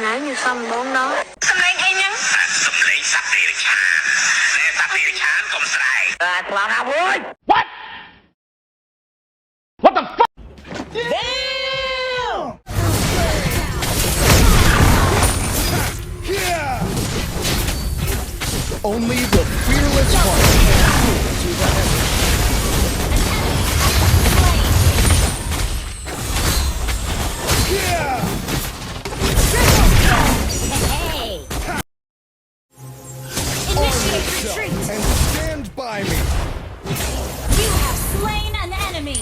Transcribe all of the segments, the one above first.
nãy như xong bốn đó. Xâm lên hay nhá. Xâm lên sắp đi được chán. Nè sắp đi được chán cùng sài. Làm nào vui. What? What the fuck? Damn! Yeah! Only the fearless one can do that. Yeah! Hey! Initiate retreat! And stand by me! You have slain an enemy!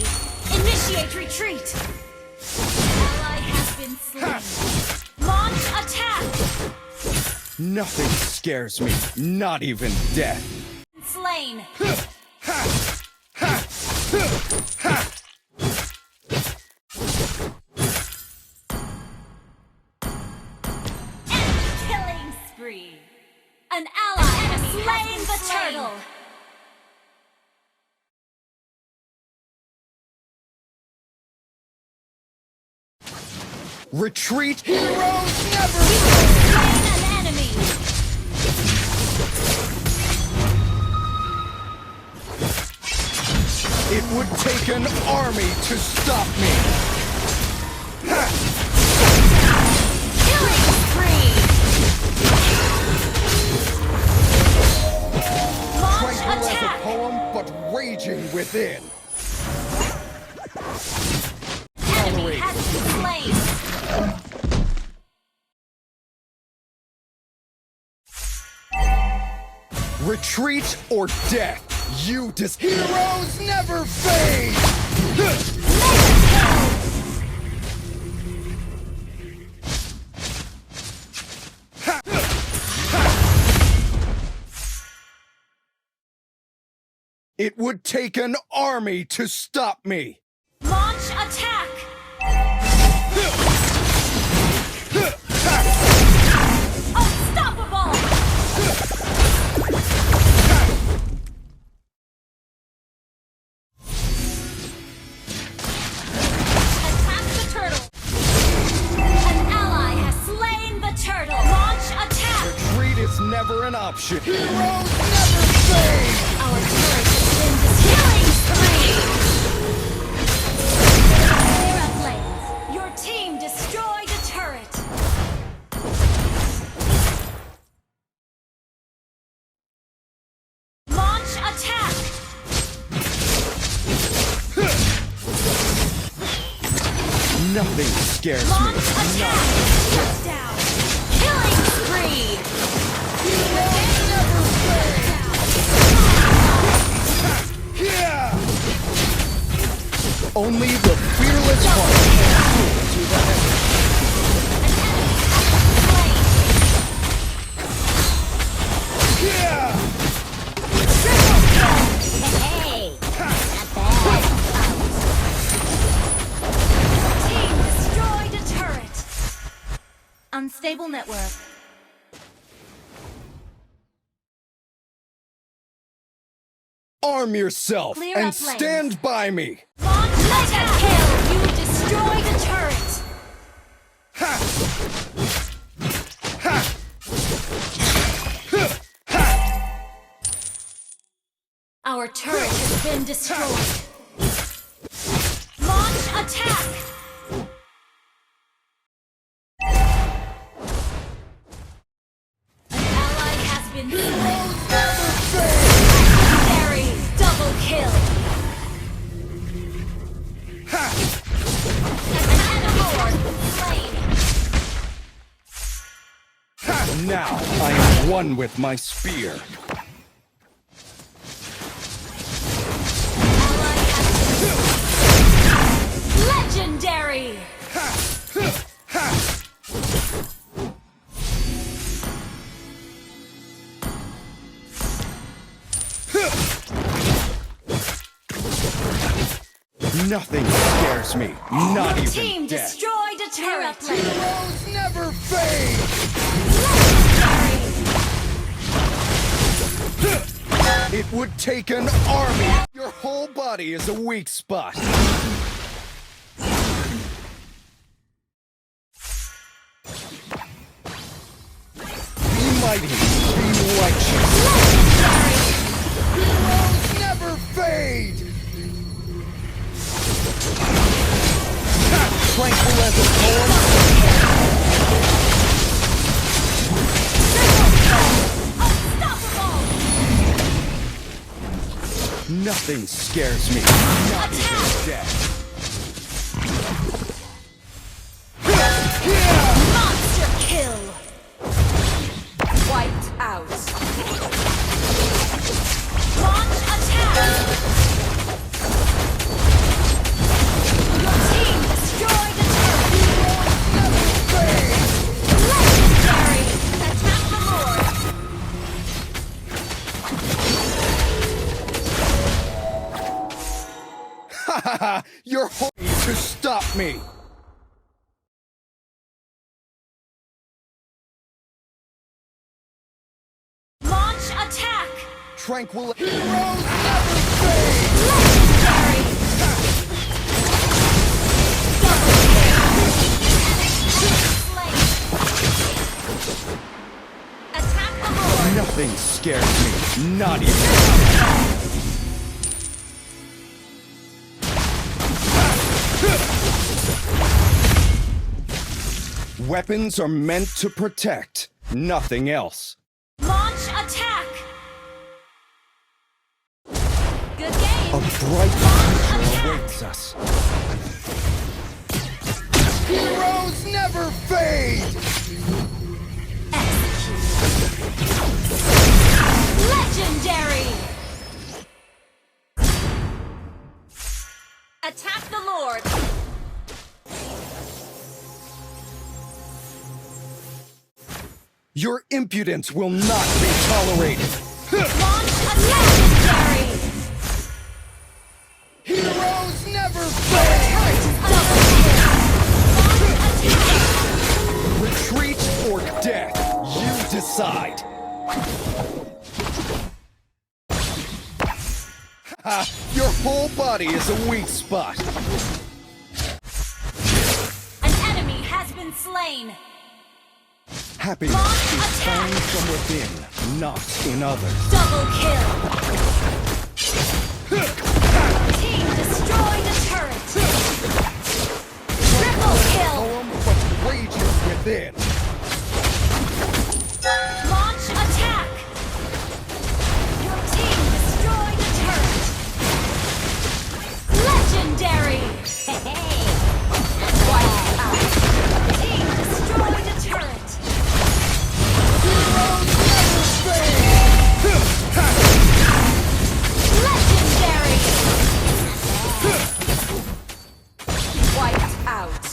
Initiate retreat! Ally has been slain. Launch attack! Nothing scares me, not even death. Slain! Enemy killing spree! An ally has slain the turtle! Retreat, heroes never Slain an enemy! It would take an army to stop me. Killing spree! Launch Tranquil as a attack! poem, but raging within. Enemy has been slain! Retreat or death. You heroes never fade. It would take an army to stop me. Launch attack! Unstoppable! Attack the turtle! An ally has slain the turtle! Launch attack! Retreat is never an option. Heroes never fade. Our turret has been killing spree! Clear up lanes. Your team destroyed a turret! Launch attack! Nothing scares Launch me. attack! Shut down! Killing spree! Yeah! Only the fearless one can do that. Yeah! Hey! Not bad. Team destroyed a turret! Unstable network. Arm yourself Clear and up lanes. stand by me. Launch mega kill! You destroyed a turret! Ha! Ha! Ha! Our turret has been destroyed. Launch attack! An ally has been slain. Legendary double kill. An horde slain. Now I am one with my spear. Legendary! Nothing scares me, not Your even team death. destroyed a turret! Heroes never fade. Legendary! It would take an army. Your whole body is a weak spot. Mighty, be righteous. Heroes never fade. Tranquil as a poem. Nothing scares me. Not even death. Monster kill! Wiped out. Launch attack! Your team destroyed a turret! Legendary! Attack the Lord! Ha ha ha! You're hoping to stop me. Launch attack! Tranquil. Heroes never fade. Legendary! Attack the Lord! Nothing scares me. Not even. Weapons are meant to protect, nothing else. Launch attack! Good game! A bright future awaits us. Heroes never fade! Legendary! Attack the Lord! Your impudence will not be tolerated. Launch attack! Legendary! Heroes never fade! Double kill! Launch attack! Retreat or death, you decide. Ha! Your whole body is a weak spot. An enemy has been slain! Happiness is found from within, not in others. Double kill! Team destroyed a turret! Triple kill! Poem from rages within. Launch attack! Your team destroyed a turret! Legendary! Wiped out! Team destroyed a turret! Legendary! Wiped out!